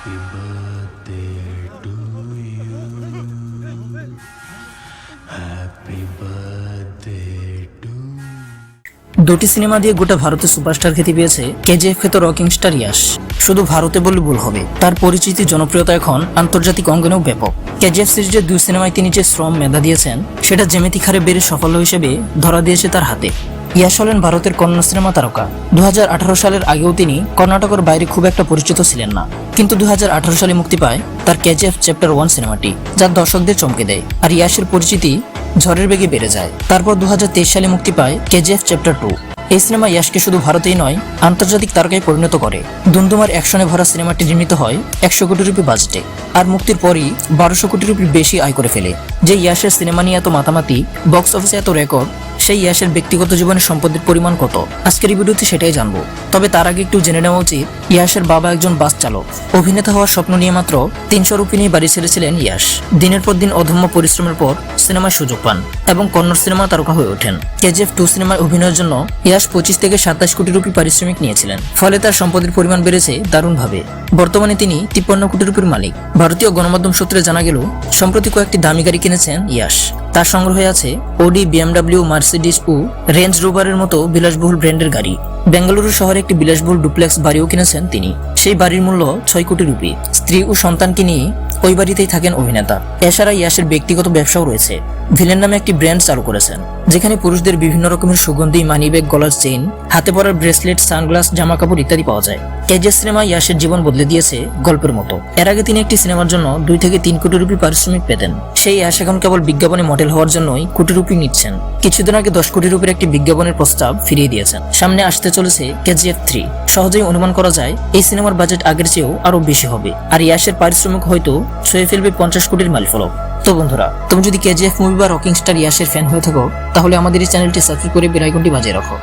Happy birthday to you. Happy birthday to দুটি cinema দিয়ে গোটা ভারতে সুপারস্টার খ্যাতি পেয়েছে কেজিএফ খ্যাত রকিং স্টার ইয়াশ। শুধু ভারতে বললে ভুল হবে, তার পরিচিতি জনপ্রিয়তা এখন আন্তর্জাতিক অঙ্গনেও ব্যাপক। কেজিএফ সিরিজের দুই সিনেমায় তিনি যে শ্রম মেধা দিয়েছেন সেটা জ্যামিতিক হারে বেড়ে সাফল্য হিসেবে ধরা দিয়েছে তার হাতে। ইয়াশ হলেন ভারতের কন্নড় সিনেমা তারকা। 2018 সালের আগেও তিনি কর্ণাটকের বাইরে খুব একটা পরিচিত ছিলেন না, কিন্তু 2018 সালে মুক্তি পায় তার কেজিএফ চ্যাপ্টার 1 সিনেমাটি, যা দর্শকদের চমকে দেয় আর ইয়াশের পরিচিতি ঝড়ের বেগে বেড়ে যায়। তারপর 2023 সালে মুক্তি পায় কেজিএফ চ্যাপ্টার 2। এই সিনেমা ইয়াশকে শুধু ভারতেই নয়, আন্তর্জাতিক তারকায় পরিণত করে। দুমদুমার অ্যাকশনে ভরা সিনেমাটি নির্মিত হয় 100 কোটি রুপি বাজেটে, আর মুক্তির পরই 1200 কোটি রুপির বেশি আয় করে ফেলে। যে ইয়াশের সিনেমা নিয়ে এত মাতামাতি, বক্স অফিসে এত রেকর্ড, সেই ইয়াশের ব্যক্তিগত জীবনের সম্পদের পরিমাণ কত, আজকের এই ভিডিওতে সেটাই জানবো। তবে তার আগে একটু জেনে নেওয়া উচিত, ইয়াশের বাবা একজন বাস চালক। অভিনেতা হওয়ার স্বপ্ন নিয়ে মাত্র 300 রুপি নিয়ে বাড়ি ছেড়েছিলেন ইয়াশ। দিনের পর দিন অদম্য পরিশ্রমের পর সিনেমায় সুযোগ পান এবং কন্নড় সিনেমা তারকা হয়ে ওঠেন। কেজিএফ 2 সিনেমায় অভিনয়ের জন্য ইয়াশ 25 থেকে 27 কোটি রুপি পারিশ্রমিক নিয়েছিলেন, ফলে তার সম্পদের পরিমাণ বেড়েছে দারুণভাবে। বর্তমানে তিনি 53 কোটি রুপির মালিক। ভারতীয় গণমাধ্যম সূত্রে জানা গেল, সম্প্রতি কয়েকটি দামি গাড়ি কিনেছেন ইয়াশ। তার সংগ্রহে আছে ওডি, বিএমডব্লিউ, মার্সিডিজ ও রেঞ্জ রোভারের মতো বিলাসবহুল ব্র্যান্ডের গাড়ি। বেঙ্গালুরু শহরে একটি বিলাসবহুল ডুপ্লেক্স বাড়িও কিনেছেন তিনি। সেই বাড়ির মূল্য 6 কোটি রুপি। স্ত্রী ও সন্তানকে নিয়ে ওই বাড়িতেই থাকেন অভিনেতা। এছাড়া ইয়াশের ব্যক্তিগত ব্যবসাও রয়েছে। ভিলেন নামে একটি ব্র্যান্ড চালু করেছেন, যেখানে পুরুষদের বিভিন্ন রকমের সুগন্ধি, মানিব্যাগ, গলার চেইন, হাতে পরার ব্রেসলেট, সানগ্লাস, জামা কাপড় ইত্যাদি পাওয়া যায়। কেজিএফ সিনেমা ইয়াশের জীবন বদলে দিয়েছে গল্পের মতো। এর আগে তিনি একটি সিনেমার জন্য 2 থেকে 3 কোটি রুপি পারিশ্রমিক পেতেন। সেই ইয়াশ এখন কেবল বিজ্ঞাপনে মডেল হওয়ার জন্যই কোটি রুপি নিচ্ছেন। কিছুদিন আগে 10 কোটি রুপির একটি বিজ্ঞাপনের প্রস্তাব ফিরিয়ে দিয়েছেন। সামনে আসতে চলেছে কেজিএফ 3। সহজেই অনুমান করা যায় এই সিনেমার বাজেট আগের চেয়েও আরো বেশি হবে, আর ইয়াশের পারিশ্রমিক হয়তো ছুঁয়ে ফেলবে 50 কোটির মাইলফলক। তো বন্ধুরা, তুমি যদি কেজিএফ মুভি বা রকিং স্টার ইয়াশের ফ্যান হয়ে থাকো, তাহলে আমাদের এই চ্যানেলটি সাবস্ক্রাইব করে বেল আইকনটি বাজিয়ে রাখো।